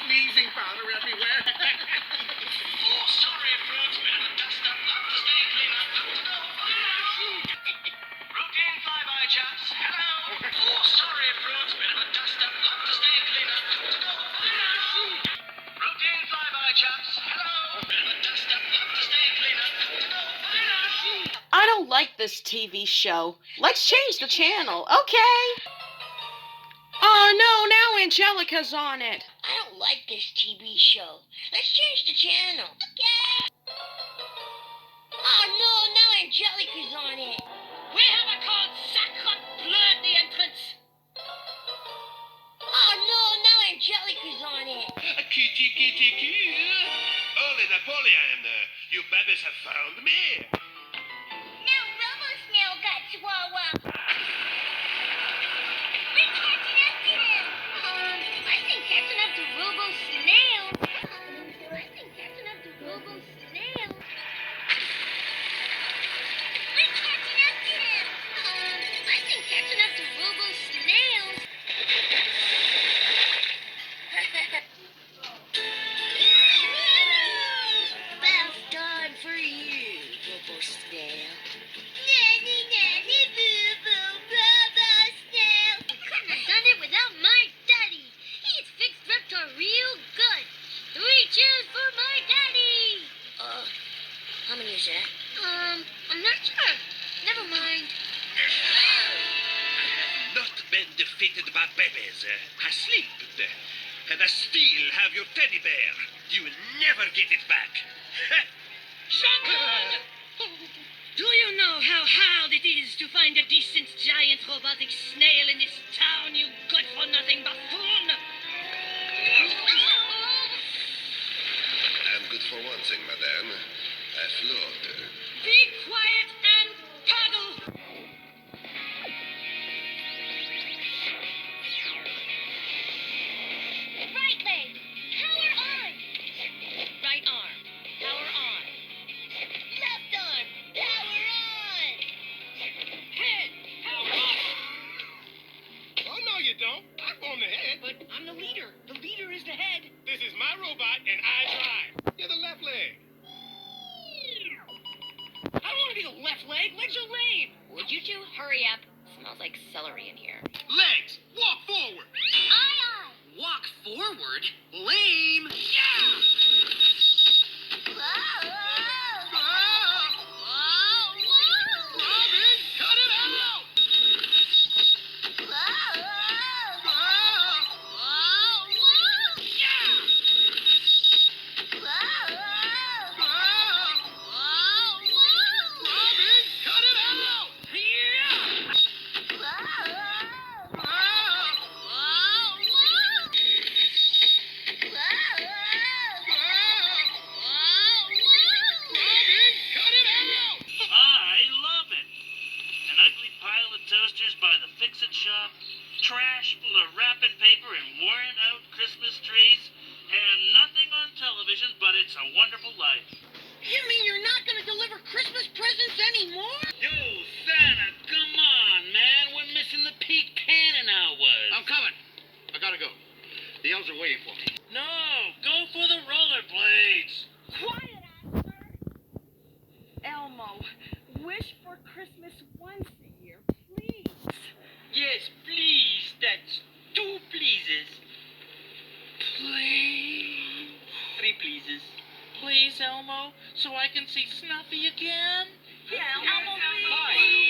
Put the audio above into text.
sneezing powder everywhere. Oh, sorry, fruits. Bit of a dust-up. Love to stay clean. I've got to go. Routine flyby, chaps. Hello. Oh, sorry, fruits. Bit of a dust-up. Love to stay clean. I've got to go. Routine flyby, chaps. Hello. Bit of a dust-up. Love to stay clean. I've got to go. I don't like this TV show. Let's change the channel, okay? Oh no, now Angelica's on it. I don't like this TV show. Let's change the channel. Okay. Oh no, now Angelica's on it. We have a code Sacre Bleu at the entrance. Oh no, now Angelica's on it. Kitty, kitty, kitty. Holy Napoleon, you babies have found me. Now Robo Snail got Chihuahua. We're catching up to him. I think catching up to Robo Snail. I think catching up to Robo Snail. We're catching up to him. I think catching up to Robo Snail. Well done for you, Robo Snail. Nanny, nanny, boo, boo, Robo Snail. You couldn't have done it without my daddy. He's fixed Reptar real good. 3 cheers for my daddy. How many is that? I'm not sure. Never mind. Not been defeated by babies. Asleep. And I still have your teddy bear. You will never get it back. Do you know how hard it is to find a decent giant robotic snail in this town, you good-for-nothing buffoon? I'm good for one thing, madame. I float. Be quiet and paddle! Right leg, power on! Right arm, power on. Left arm, power on! Head, power on! Oh, no, you don't. I'm on the head. But I'm the leader. The leader is the head. This is my robot, and I drive. You're the left leg. I don't want to be the left leg. Legs are lame. Would you two hurry up? Smells like celery in here. Legs, walk forward. Aye, Walk forward? Lame. Yeah! aye. Robin, cut it out! Robin, cut it out! Robin, cut it out! I love it. An ugly pile of toasters by the fix-it shop, trash full of wrapping paper and worn-out Christmas trees, and nothing on television but It's a Wonderful Life. You mean you're not going to deliver Christmas presents anymore? Yo, Santa, come on, man. We're missing the peak cannon hours. I'm coming. I gotta go. The elves are waiting for me. No, go for the rollerblades. Quiet, Asper. Elmo, wish for Christmas once a year, please. Yes, please. That's 2 pleases. Please. 3 pleases. Please, Elmo, so I can see Snuffy again. Yeah, Elmo, please. Hi.